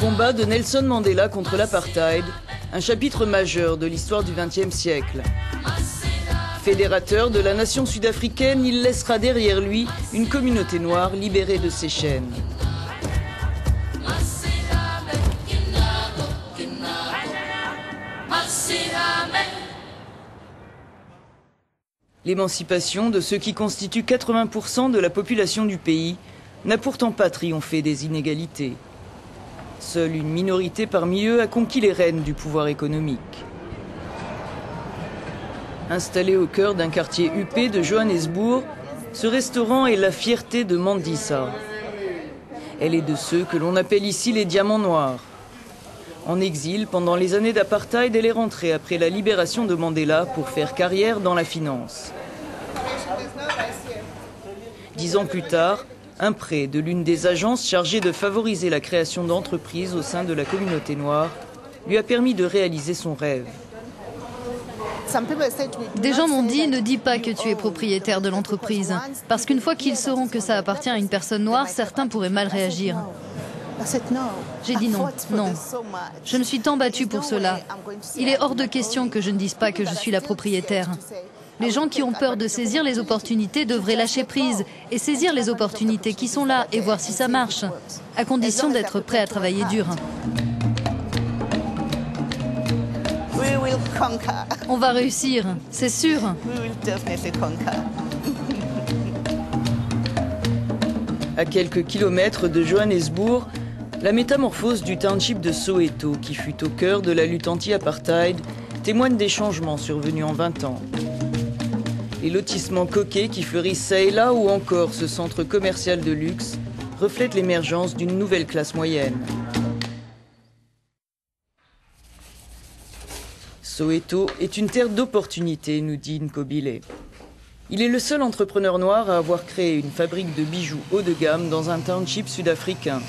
Combat de Nelson Mandela contre l'apartheid, un chapitre majeur de l'histoire du XXe siècle. Fédérateur de la nation sud-africaine, il laissera derrière lui une communauté noire libérée de ses chaînes. L'émancipation de ceux qui constituent 80% de la population du pays n'a pourtant pas triomphé des inégalités. Seule une minorité parmi eux a conquis les rênes du pouvoir économique. Installé au cœur d'un quartier huppé de Johannesburg, ce restaurant est la fierté de Mandisa. Elle est de ceux que l'on appelle ici les diamants noirs. En exil pendant les années d'apartheid, elle est rentrée après la libération de Mandela pour faire carrière dans la finance. 10 ans plus tard, un prêt de l'une des agences chargées de favoriser la création d'entreprises au sein de la communauté noire lui a permis de réaliser son rêve. Des gens m'ont dit, ne dis pas que tu es propriétaire de l'entreprise, parce qu'une fois qu'ils sauront que ça appartient à une personne noire, certains pourraient mal réagir. J'ai dit non, non. Je me suis tant battue pour cela. Il est hors de question que je ne dise pas que je suis la propriétaire. Les gens qui ont peur de saisir les opportunités devraient lâcher prise et saisir les opportunités qui sont là et voir si ça marche, à condition d'être prêt à travailler dur. On va réussir, c'est sûr. À quelques kilomètres de Johannesburg, la métamorphose du township de Soweto, qui fut au cœur de la lutte anti-apartheid, témoigne des changements survenus en 20 ans. Les lotissements coquets qui fleurissent çà et là, ou encore ce centre commercial de luxe, reflètent l'émergence d'une nouvelle classe moyenne. Soweto est une terre d'opportunités, nous dit Nkobile. Il est le seul entrepreneur noir à avoir créé une fabrique de bijoux haut de gamme dans un township sud-africain.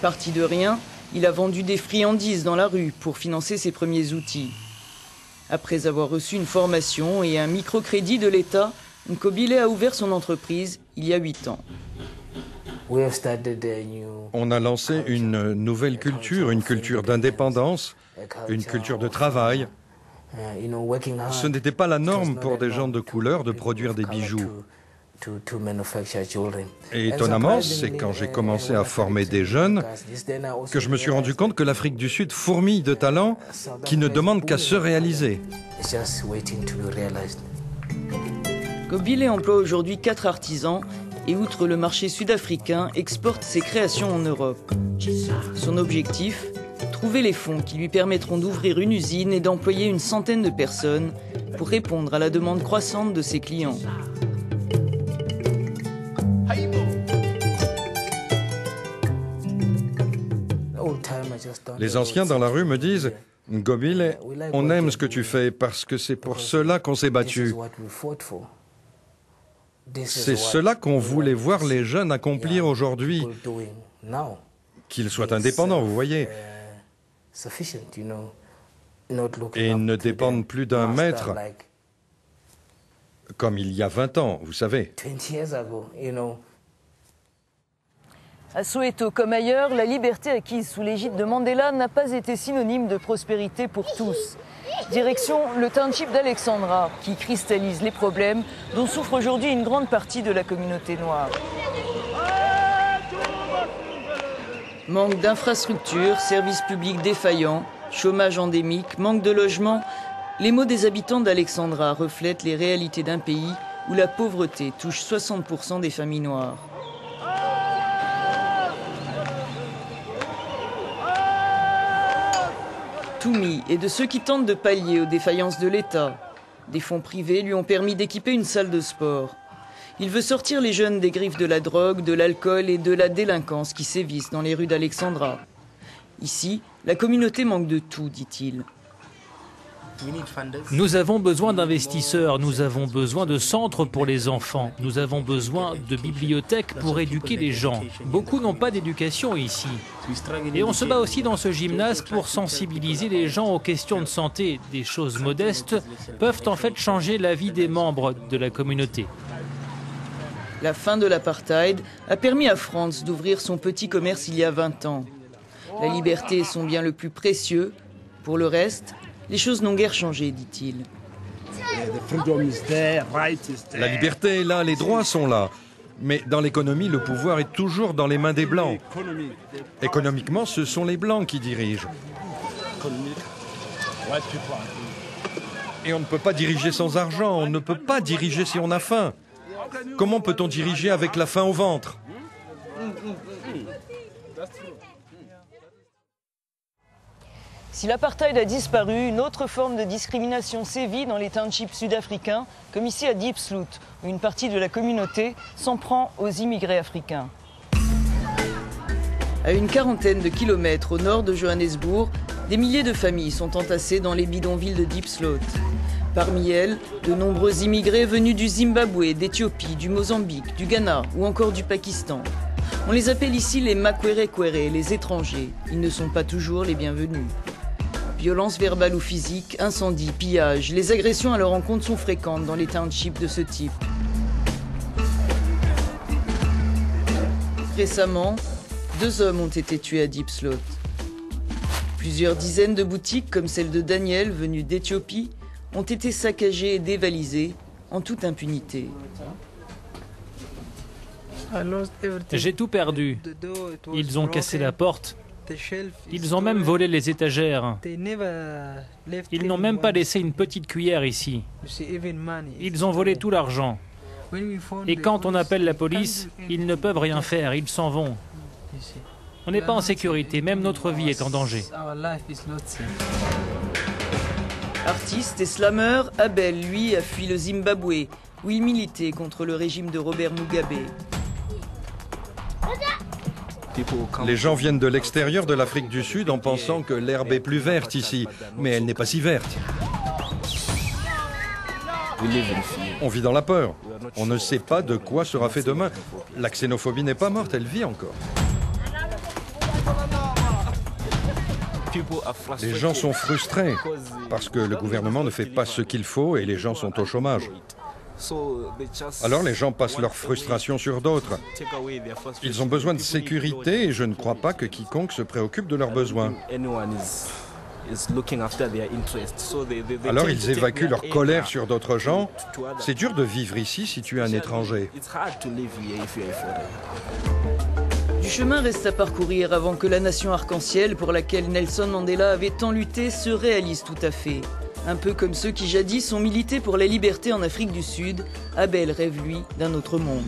Parti de rien, il a vendu des friandises dans la rue pour financer ses premiers outils. Après avoir reçu une formation et un microcrédit de l'État, Nkobile a ouvert son entreprise il y a 8 ans. On a lancé une nouvelle culture, une culture d'indépendance, une culture de travail. Ce n'était pas la norme pour des gens de couleur de produire des bijoux. Et étonnamment, c'est quand j'ai commencé à former des jeunes que je me suis rendu compte que l'Afrique du Sud fourmille de talents qui ne demandent qu'à se réaliser. Nkobile emploie aujourd'hui 4 artisans et, outre le marché sud-africain, exporte ses créations en Europe. Son objectif, trouver les fonds qui lui permettront d'ouvrir une usine et d'employer une centaine de personnes pour répondre à la demande croissante de ses clients. Les anciens dans la rue me disent « Nkobile, on aime ce que tu fais parce que c'est pour cela qu'on s'est battu. C'est cela qu'on voulait voir les jeunes accomplir aujourd'hui, qu'ils soient indépendants, vous voyez, et ne dépendent plus d'un maître comme il y a 20 ans, vous savez. » À Soweto comme ailleurs, la liberté acquise sous l'égide de Mandela n'a pas été synonyme de prospérité pour tous. Direction le township d'Alexandra, qui cristallise les problèmes dont souffre aujourd'hui une grande partie de la communauté noire. Manque d'infrastructures, services publics défaillants, chômage endémique, manque de logement, les maux des habitants d'Alexandra reflètent les réalités d'un pays où la pauvreté touche 60% des familles noires. Toumi est de ceux qui tentent de pallier aux défaillances de l'État. Des fonds privés lui ont permis d'équiper une salle de sport. Il veut sortir les jeunes des griffes de la drogue, de l'alcool et de la délinquance qui sévissent dans les rues d'Alexandra. Ici, la communauté manque de tout, dit-il. Nous avons besoin d'investisseurs, nous avons besoin de centres pour les enfants, nous avons besoin de bibliothèques pour éduquer les gens. Beaucoup n'ont pas d'éducation ici. Et on se bat aussi dans ce gymnase pour sensibiliser les gens aux questions de santé. Des choses modestes peuvent en fait changer la vie des membres de la communauté. La fin de l'apartheid a permis à Frans d'ouvrir son petit commerce il y a 20 ans. La liberté est son bien le plus précieux. Pour le reste, les choses n'ont guère changé, dit-il. La liberté est là, les droits sont là. Mais dans l'économie, le pouvoir est toujours dans les mains des Blancs. Économiquement, ce sont les Blancs qui dirigent. Et on ne peut pas diriger sans argent, on ne peut pas diriger si on a faim. Comment peut-on diriger avec la faim au ventre ? Si l'apartheid a disparu, une autre forme de discrimination sévit dans les townships sud-africains, comme ici à Diepsloot, où une partie de la communauté s'en prend aux immigrés africains. À une quarantaine de kilomètres au nord de Johannesburg, des milliers de familles sont entassées dans les bidonvilles de Diepsloot. Parmi elles, de nombreux immigrés venus du Zimbabwe, d'Éthiopie, du Mozambique, du Ghana ou encore du Pakistan. On les appelle ici les Makwerekwere, les étrangers. Ils ne sont pas toujours les bienvenus. Violences verbales ou physiques, incendies, pillages, les agressions à leur encontre sont fréquentes dans les townships de ce type. Récemment, 2 hommes ont été tués à Diepsloot. Plusieurs dizaines de boutiques, comme celle de Daniel, venu d'Éthiopie, ont été saccagées et dévalisées en toute impunité. J'ai tout perdu. Ils ont cassé la porte. Ils ont même volé les étagères. Ils n'ont même pas laissé une petite cuillère ici. Ils ont volé tout l'argent. Et quand on appelle la police, ils ne peuvent rien faire, ils s'en vont. On n'est pas en sécurité, même notre vie est en danger. Artiste et slameur, Abel, lui, a fui le Zimbabwe, où il militait contre le régime de Robert Mugabe. Les gens viennent de l'extérieur de l'Afrique du Sud en pensant que l'herbe est plus verte ici, mais elle n'est pas si verte. On vit dans la peur. On ne sait pas de quoi sera fait demain. La xénophobie n'est pas morte, elle vit encore. Les gens sont frustrés parce que le gouvernement ne fait pas ce qu'il faut et les gens sont au chômage. Alors les gens passent leur frustration sur d'autres. Ils ont besoin de sécurité et je ne crois pas que quiconque se préoccupe de leurs besoins. Alors ils évacuent leur colère sur d'autres gens. C'est dur de vivre ici si tu es un étranger. Du chemin reste à parcourir avant que la nation arc-en-ciel pour laquelle Nelson Mandela avait tant lutté se réalise tout à fait. Un peu comme ceux qui jadis ont milité pour la liberté en Afrique du Sud, Abel rêve, lui, d'un autre monde.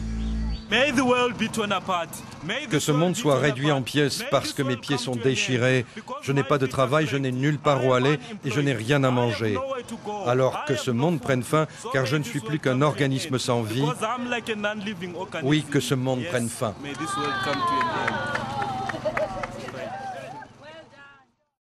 Que ce monde soit réduit en pièces parce que mes pieds sont déchirés, je n'ai pas de travail, je n'ai nulle part où aller et je n'ai rien à manger. Alors que ce monde prenne fin car je ne suis plus qu'un organisme sans vie. Oui, que ce monde prenne fin.